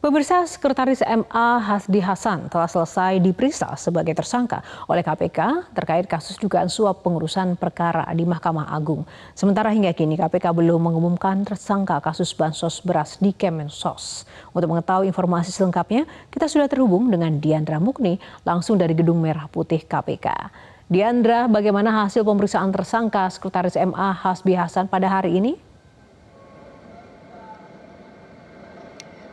Pemirsa, Sekretaris MA Hasbi Hasan telah selesai diperiksa sebagai tersangka oleh KPK terkait kasus dugaan suap pengurusan perkara di Mahkamah Agung. Sementara hingga kini KPK belum mengumumkan tersangka kasus bansos beras di Kemensos. Untuk mengetahui informasi selengkapnya, kita sudah terhubung dengan Diandra Mukni langsung dari Gedung Merah Putih KPK. Diandra, bagaimana hasil pemeriksaan tersangka Sekretaris MA Hasbi Hasan pada hari ini?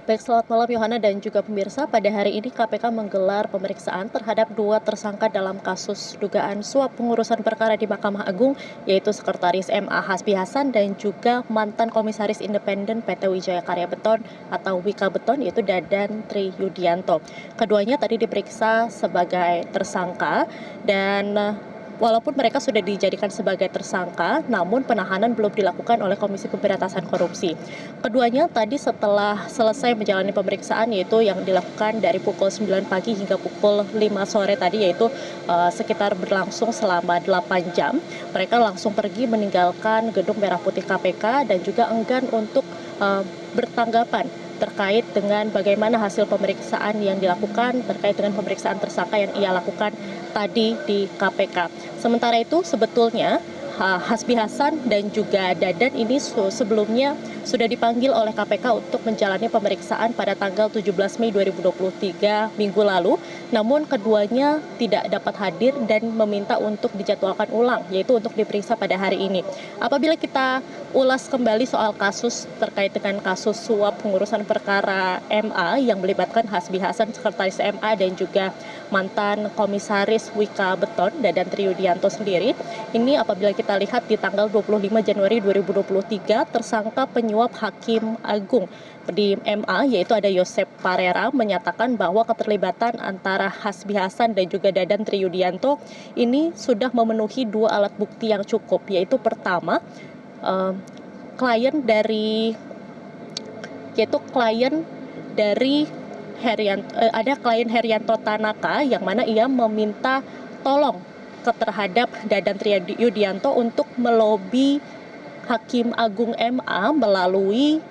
Baik, selamat malam Yohana dan juga pemirsa. Pada hari ini KPK menggelar pemeriksaan terhadap dua tersangka dalam kasus dugaan suap pengurusan perkara di Mahkamah Agung, yaitu Sekretaris MA Hasbi Hasan dan juga mantan Komisaris Independen PT Wijaya Karya Beton atau Wika Beton, yaitu Dadan Triyudianto. Keduanya tadi diperiksa sebagai tersangka dan walaupun mereka sudah dijadikan sebagai tersangka, namun penahanan belum dilakukan oleh Komisi Pemberantasan Korupsi. Keduanya tadi setelah selesai menjalani pemeriksaan, yaitu yang dilakukan dari pukul 9 pagi hingga pukul 5 sore tadi, yaitu sekitar berlangsung selama 8 jam. Mereka langsung pergi meninggalkan Gedung Merah Putih KPK dan juga enggan untuk bertanggapan terkait dengan bagaimana hasil pemeriksaan yang dilakukan terkait dengan pemeriksaan tersangka yang ia lakukan tadi di KPK. Sementara itu sebetulnya Hasbi Hasan dan juga Dadan ini sebelumnya sudah dipanggil oleh KPK untuk menjalani pemeriksaan pada tanggal 17 Mei 2023 minggu lalu. Namun keduanya tidak dapat hadir dan meminta untuk dijadwalkan ulang, yaitu untuk diperiksa pada hari ini. Apabila kita ulas kembali soal kasus terkait dengan kasus suap pengurusan perkara MA yang melibatkan Hasbi Hasan, Sekretaris MA dan juga mantan Komisaris Wika Beton, Dadan Triyudianto sendiri, ini apabila kita lihat di tanggal 25 Januari 2023, tersangka penyuap Hakim Agung di MA, yaitu ada Yosep Parera, menyatakan bahwa keterlibatan antara Hasbi Hasan dan juga Dadan Triyudianto ini sudah memenuhi dua alat bukti yang cukup, yaitu pertama, klien dari ada klien Herianto Tanaka yang mana ia meminta tolong terhadap Dadan Triyudianto untuk melobi Hakim Agung MA melalui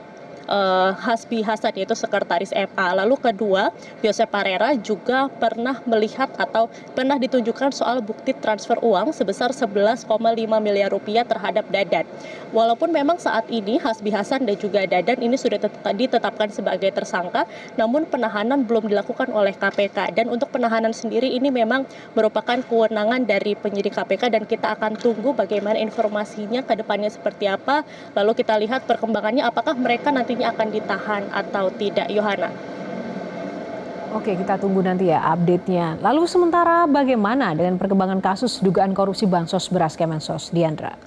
Hasbi Hasan, yaitu Sekretaris MA. Lalu kedua, Yosep Parera juga pernah melihat atau pernah ditunjukkan soal bukti transfer uang sebesar 11,5 miliar rupiah terhadap Dadan. Walaupun memang saat ini Hasbi Hasan dan juga Dadan ini sudah ditetapkan sebagai tersangka, namun penahanan belum dilakukan oleh KPK. Dan untuk penahanan sendiri ini memang merupakan kewenangan dari penyidik KPK dan kita akan tunggu bagaimana informasinya ke depannya seperti apa. Lalu kita lihat perkembangannya apakah mereka nantinya akan ditahan atau tidak, Yohana. Oke, kita tunggu nanti ya update-nya. Lalu sementara bagaimana dengan perkembangan kasus dugaan korupsi bansos beras Kemensos, Diandra?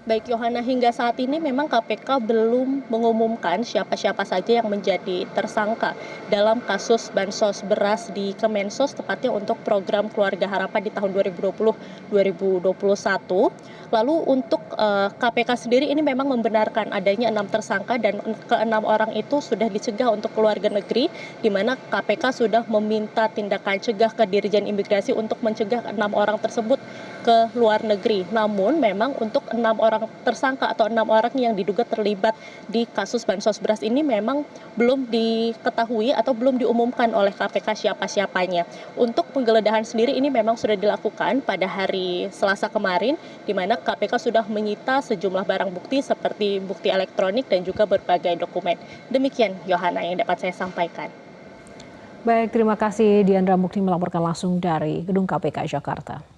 Baik Yohana, hingga saat ini memang KPK belum mengumumkan siapa-siapa saja yang menjadi tersangka dalam kasus bansos beras di Kemensos, tepatnya untuk program Keluarga Harapan di tahun 2020-2021. Lalu untuk KPK sendiri ini memang membenarkan adanya 6 tersangka dan ke-6 orang itu sudah dicegah untuk keluar negeri, di mana KPK sudah meminta tindakan cegah ke Dirjen Imigrasi untuk mencegah 6 orang tersebut ke luar negeri. Namun memang untuk 6 orang tersangka atau 6 orang yang diduga terlibat di kasus bansos beras ini memang belum diketahui atau belum diumumkan oleh KPK siapa-siapanya. Untuk penggeledahan sendiri ini memang sudah dilakukan pada hari Selasa kemarin, di mana KPK sudah menyita sejumlah barang bukti seperti bukti elektronik dan juga berbagai dokumen. Demikian Yohana yang dapat saya sampaikan. Baik, terima kasih Diandra Mukni melaporkan langsung dari Gedung KPK Jakarta.